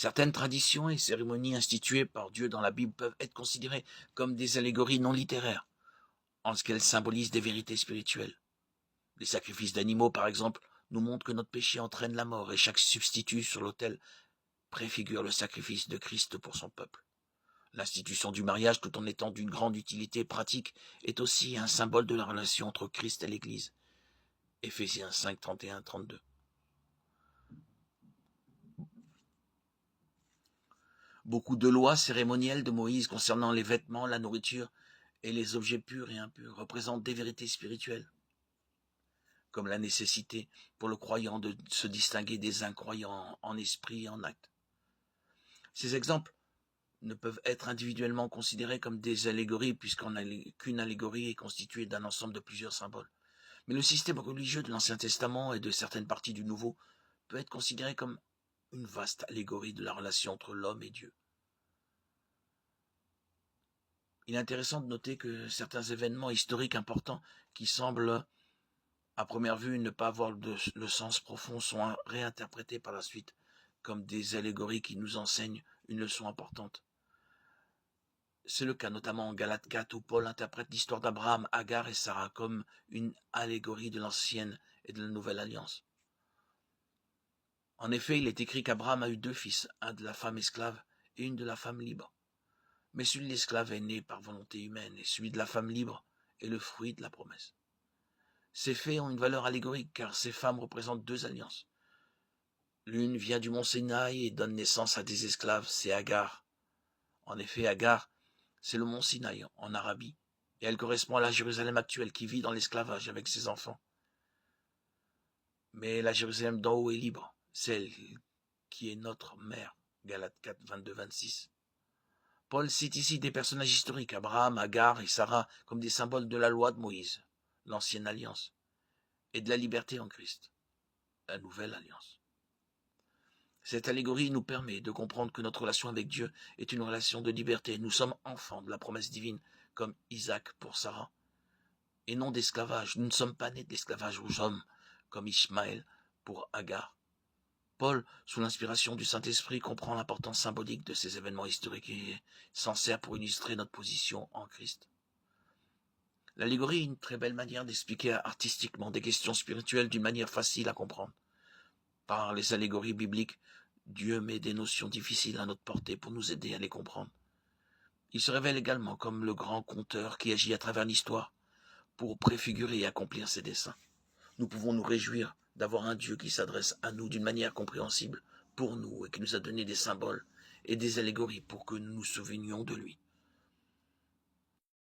Certaines traditions et cérémonies instituées par Dieu dans la Bible peuvent être considérées comme des allégories non littéraires, en ce qu'elles symbolisent des vérités spirituelles. Les sacrifices d'animaux, par exemple, nous montrent que notre péché entraîne la mort et chaque substitut sur l'autel préfigure le sacrifice de Christ pour son peuple. L'institution du mariage, tout en étant d'une grande utilité pratique, est aussi un symbole de la relation entre Christ et l'Église. Éphésiens 5, 31-32. Beaucoup de lois cérémonielles de Moïse concernant les vêtements, la nourriture et les objets purs et impurs représentent des vérités spirituelles, comme la nécessité pour le croyant de se distinguer des incroyants en esprit et en acte. Ces exemples ne peuvent être individuellement considérés comme des allégories qu'une allégorie est constituée d'un ensemble de plusieurs symboles. Mais le système religieux de l'Ancien Testament et de certaines parties du Nouveau peut être considéré comme une vaste allégorie de la relation entre l'homme et Dieu. Il est intéressant de noter que certains événements historiques importants qui semblent à première vue ne pas avoir le sens profond sont réinterprétés par la suite comme des allégories qui nous enseignent une leçon importante. C'est le cas notamment en Galates 4 où Paul interprète l'histoire d'Abraham, Agar et Sarah comme une allégorie de l'ancienne et de la nouvelle alliance. En effet, il est écrit qu'Abraham a eu 2 fils, un de la femme esclave et une de la femme libre. Mais celui de l'esclave est né par volonté humaine et celui de la femme libre est le fruit de la promesse. Ces faits ont une valeur allégorique car ces femmes représentent 2 alliances. L'une vient du mont Sinaï et donne naissance à des esclaves, c'est Agar. En effet, Agar, c'est le mont Sinaï en Arabie, et elle correspond à la Jérusalem actuelle qui vit dans l'esclavage avec ses enfants. Mais la Jérusalem d'en haut est libre, celle qui est notre mère. Galates 4, 22-26. Paul cite ici des personnages historiques, Abraham, Agar et Sarah, comme des symboles de la loi de Moïse, l'ancienne alliance, et de la liberté en Christ, la nouvelle alliance. Cette allégorie nous permet de comprendre que notre relation avec Dieu est une relation de liberté. Nous sommes enfants de la promesse divine, comme Isaac pour Sarah, et non d'esclavage. Nous ne sommes pas nés de l'esclavage aux hommes, comme Ishmaël pour Agar. Paul, sous l'inspiration du Saint-Esprit, comprend l'importance symbolique de ces événements historiques et s'en sert pour illustrer notre position en Christ. L'allégorie est une très belle manière d'expliquer artistiquement des questions spirituelles d'une manière facile à comprendre. Par les allégories bibliques, Dieu met des notions difficiles à notre portée pour nous aider à les comprendre. Il se révèle également comme le grand conteur qui agit à travers l'histoire pour préfigurer et accomplir ses desseins. Nous pouvons nous réjouir d'avoir un Dieu qui s'adresse à nous d'une manière compréhensible pour nous et qui nous a donné des symboles et des allégories pour que nous nous souvenions de lui.